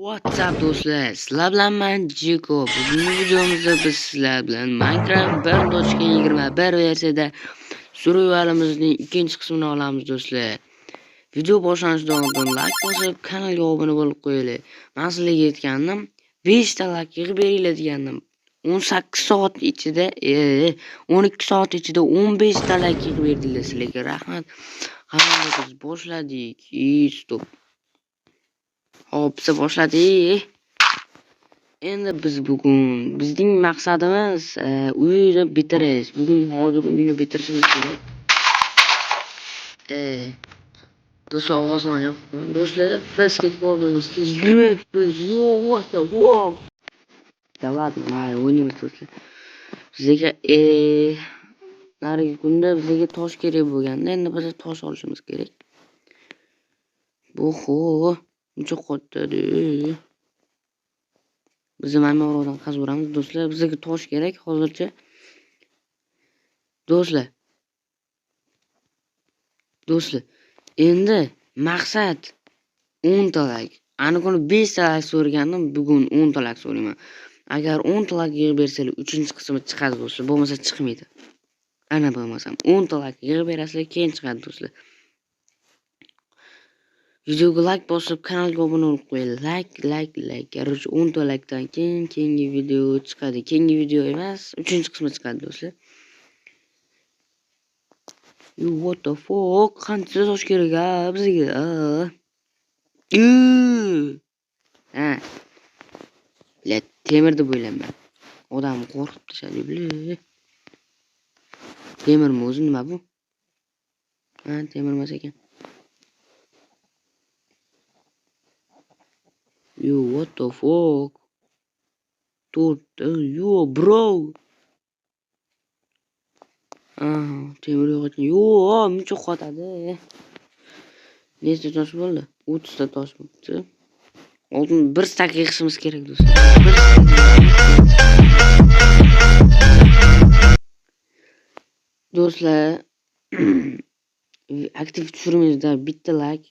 What's up do'stlar, sizlar bilan men Jiko. Bugungi videomizda biz sizlar bilan Minecraft 1.21 versiyada survivalimizning ikkinchi qismini olamiz do'stlar. Video boshlanishidan oldin like bosib, kanalga obuna bo'lib qo'yinglar. Men sizlarga aytgandim, 5 ta like yig'ib beringlar degandim. 18 soat ichida, 12 soat ichida 15 ta like yig'ib berdinglar sizlarga. Rahmat. Hammaga boshladik. Stop. Hop, biz boshladik. Endi biz bugun bizning maqsadimiz uyni bitirish. Bugun hozir uyni bitirishimiz kerak. Do'stlar ovozini yo'q. Do'stlar, basketbolimiz 20 yo'q. Davlat, mana o'ynaymiz do'stlar. Bizga narigi kunda bizga tosh kerak bo'lganda, endi biz tosh olishimiz kerak. Bu uncha qo'ttadi. Biz mana oradan qazaveramiz do'stlar. Bizga tosh kerak hozircha. Do'stlar. Endi maqsad 10 ta like. Ana kuni 5 ta like so'ragandim, bugun 10 ta like so'rayman. Agar 10 ta like yig'ib bersalar, 3-qismi chiqadi do'stlar. Bo'lmasa chiqmaydi. Ana bo'lmasam 10 ta like yig'ib berasizlar, keyin chiqadi do'stlar. Videoga like bosib, kanalga obuna bo'lib qo'ying. Like. Короче, 10 ta like'dan keyin keyingi video chiqadi. Keyingi video emas, 3-qismi chiqadi do'stlar. What the fuck? Qancha tosh kerak bizga? Temir deb o'ylayman. Odam qo'rqib tashlaydi, bile. Temirmi o'zi nima bu? Temir emas ekan. What the fuck? Bro. Temir yo'q ekan. Muncha qotadi. Nechta tosh bo'ldi? 30 ta tosh bo'ldi. Oldin 1 stak yig'ishimiz kerak do'stlar. Do'stlar, aktiv tushirmangizlar, bitta like.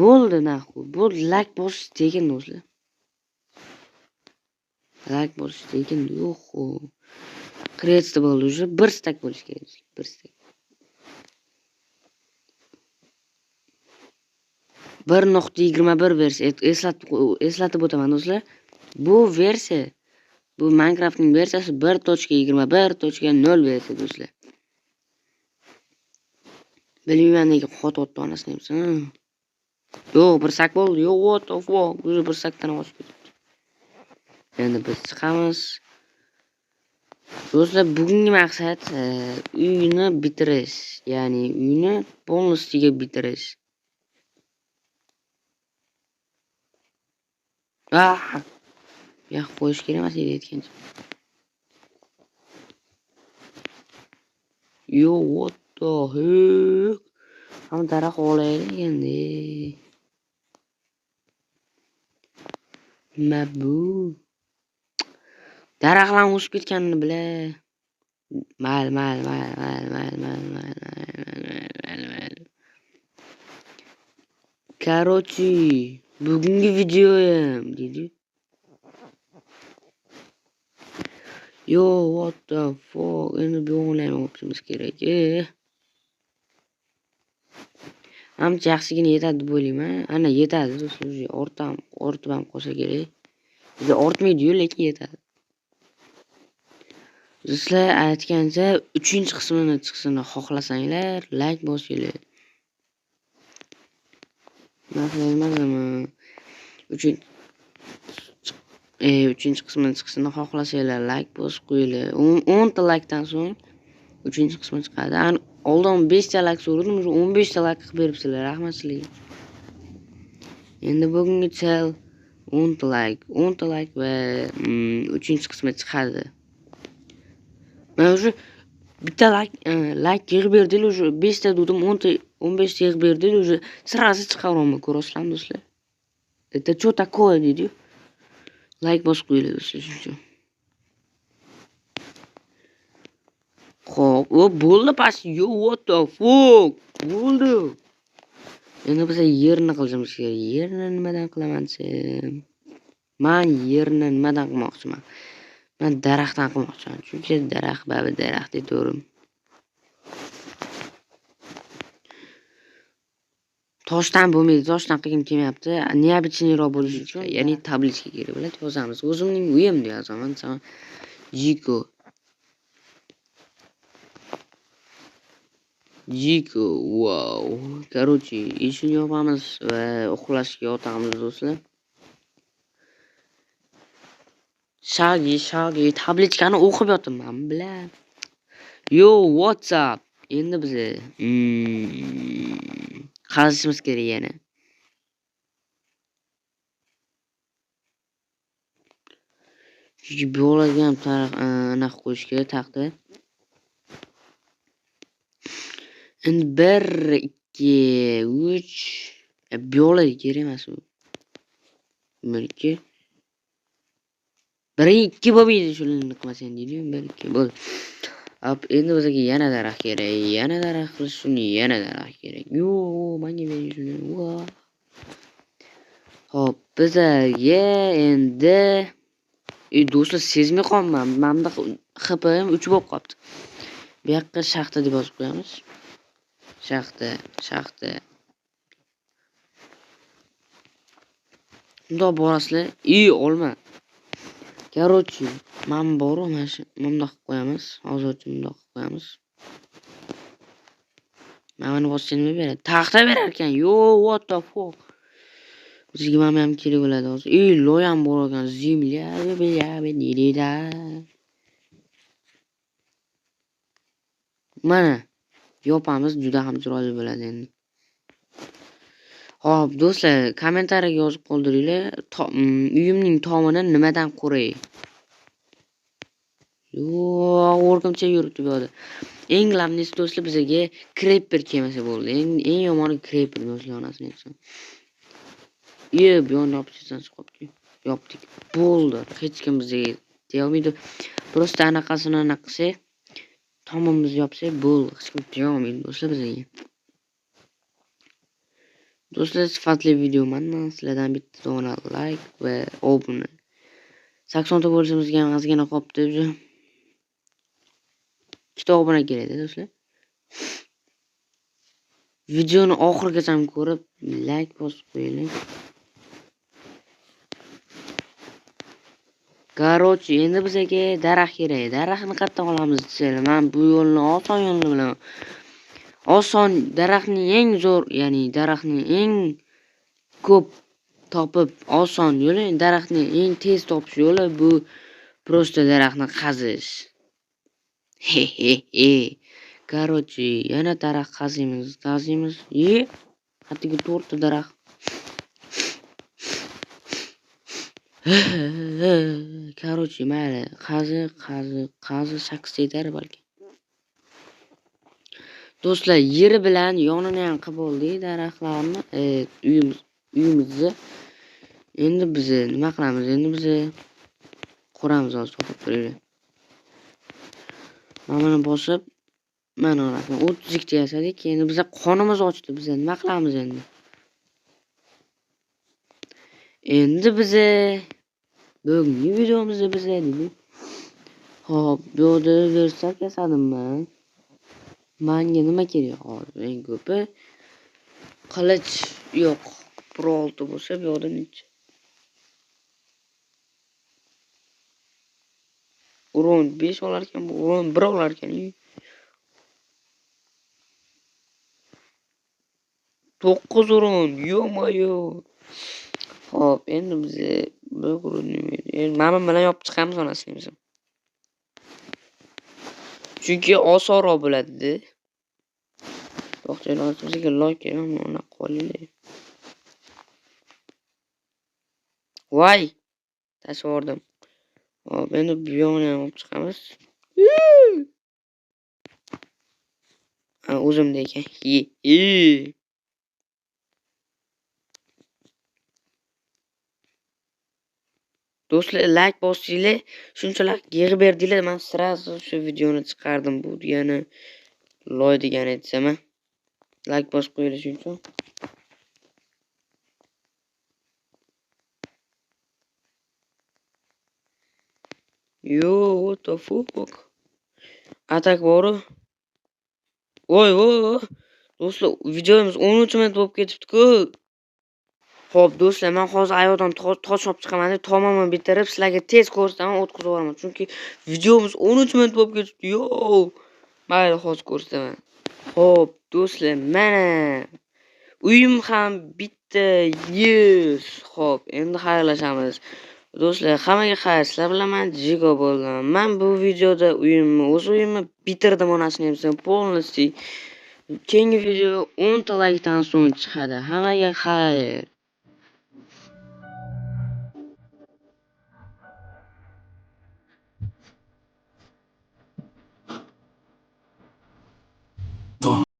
Bo'ldi naxu. Bo'ldi, like bosish tekin do'stlar. Like bosish tekin yo'q. Kreatsiya bo'ldi уже 1 stak bo'lish kerak. 1 stak. 1.21 versiya. Eslatib o'taman do'stlar. Bu versiya, bu Minecraftning versiyasi 1.21.0 versiya do'stlar. Bilmayman nega qotib onasini debsan. Yo'q, 1 stak bo'ldi. What the fuck? O'zi 1 stakdan oshib ketibdi. Endi biz chiqamiz. Do'stlar, bugungi maqsad uyni bitirish, ya'ni uyni полностью bitirish. Yo'q, qo'yish kerak emas edi aytgancha. What the heck? Ham daraxt olaylik endi. Nima bu? Daraxtlar o'sib ketganini bila. Mal. Короче, bugungi videoyim dedi. What the fuck? Endi bu o'ylayman o'qishimiz kerak. Amcha yaxshigina yetadi deb o'ylayman. Ana yetadi do'stlar, ortib ham qolsa kerak. Bizga ortmaydi-yu, lekin yetadi. Sizlar aytgancha 3-qismini chiqishini xohlasanglar, like bosinglar. Masalan, 3-qismini chiqishini xohlasanglar, like bosib qo'yinglar. 10 ta like'dan so'ng 3-qismi chiqadi. Oldin 5 ta like so'radim, 15 ta like qilib beribsizlar. Rahmat sizlarga. Endi bugungi chal 10 ta like va 3-qismi chiqadi. Men уже bitta like yig'ib berdilar, уже 5 ta dedim, 15 ta yig'ib berdilar, уже sразу chiqaverman, ko'rasizlarmi do'stlar? Это что такое dedi? Like bosib qo'yinglar do'stlar. Xo'p, bo'ldi pas. What the fuck? Bo'ldi. Endi biz yerni qilishimiz kerak. Yerni nimadan qilaman desam, men yerni nimadan qilmoqchiman? Men daraxtdan qilmoqchiman. Chunki daraxt babi daraxt deyto'rim. Toshdan bo'lmaydi, toshdan qilgim kelmayapti. Neobicheniyroq bo'lishi uchun, ya'ni tablichka kerak bo'ladi, yozamiz. O'zimning uyim deb yozaman. Masalan, Jiko. Jiko, wow. Короче, ishini yopamiz va uxlashga yotamiz do'stlar. Shagi, tablichkani o'qib yotibman, bilan. Yo, what's up? Endi biz qazishimiz kerak yana. Chunki biologga ham anaqa qo'yish kerak, taxta. Endi 1 2 3 biologiya kerak emas u. 1 2 1 2 bo'lmaydi, shuni qilmasang deydi. 1 2 bo'ldi. Endi bizga yana daraxt kerak. Yana daraxt qilish uchun yana daraxt kerak. Yo, menga bering shuni. Xo'p, bizga endi do'stlar sezmay qolman. Menda xipim 3 bo'lib qopti. Bu yoqqa shaxta deb yozib qo'yamiz. Shaxta. Unda borasizlar. Olma. Короче, men boru mana shu bundoq qilib qo'yamiz. Hozircha bundoq qilib qo'yamiz. Mana bossang nima beradi? Taxta berar ekan. Yo, what the fuck? Bizga mana ham kerak bo'ladi hozir. Loyam bor ekan. Земля, nirida. Mana yopamiz, juda ham chiroyli bo'ladi endi. Xo'p, do'stlar, kommentariyaga yozib qoldiringlar. Uyimning tomini nimadan quray? O'rgimcha yuribdi bu yerda. Eng lamnisi do'stlar bizga creeper kelmasa bo'ldi. Eng yomoni creeper do'stlar onasini aytsam. Bu yo'lni yopishdan chiqibdi. Yopdik. Bo'ldi. Hech kim bizga deyolmaydi. Prosta anaqasini qilsak, tomimizni yopsak bo'ldi. Hech kim deyolmaydi do'stlar bizga. Do'stlar, sifatli video mandan sizlardan bitta dona like va obuna. 80 ta bo'lishimizga ham ozgina qolibdi. 2 ta obuna kerak do'stlar. Videoni oxirigacha ko'rib, like bosib qo'ying. Короче, endi bizga daraxt kerak. Daraxtni qayerdan olamiz desanglar, men bu yo'lni oson yo'lini bilaman. Oson daraxtning eng zo'r, ya'ni daraxtning eng ko'p topib oson yo'li, daraxtning eng tez topish yo'li bu prosta daraxtni qazish. Короче, yana daraxt qaziymiz. Hattoki 4 ta daraxt. Короче, mayli, qazi 8 yetar balki. Do'stlar, yeri bilan yonini ham qilib oldik daraxtlarni, uyimizni. Endi biz nima qilamiz? Endi biz quramiz, hozir to'xtab turinglar. Mana bosib, mana orasini 32 ta yasadik. Endi biz qonimiz ochdi. Biz nima qilamiz endi? Endi biz bugungi videomizda biz deydi. Xo'p, bu yerda versak yasadimmi? Menga nima kerak hozir? Eng ko'pi qilich yo'q. Pro 6 bo'lsa bu yerda necha? Uron 5 olar ekan, bu uron 1 olar ekan. 9 uron, yo-moyo. Xo'p, endi biz bu uronni mana bilan yopib chiqamiz onasini biz. Chunki osonroq bo'ladi-da. To'xtaylik, bizga like mana qo'yinglar. Voy, tasvordim. Hop, endi bu yo'lni olib chiqamiz. O'zimda ekan. Do'stlar, like bosinglar, shunchalar yig'ib berdinglar, men sразу shu videoni chiqardim. Bu degani loy degani aytsam, like bosib qo'yinglar shuncha. Yo, what the fuck? Atak boru. Voy, voy. Do'stlar, videomiz 13-minut bo'lib ketibdi-ku. Xo'p, do'stlar, men hozir ayoldan tosh olib chiqaman deb tamomini bitirib, sizlarga tez ko'rsataman, o'tkazib yuboraman. Chunki videomiz 13 minut bo'lib ketibdi. Yo! Mayli, hozir ko'rsataman. Xo'p, do'stlar, mana uyim ham bitta. Yes. Xo'p, endi xayrlashamiz. Do'stlar, hammaga xayr. Sizlar bilan men Jigo bo'ldim. Men bu videoda o'z uyimni bitirdim, onasini ham полностью. Keyingi video 10 ta likedan so'ng chiqadi. Hammaga xayr.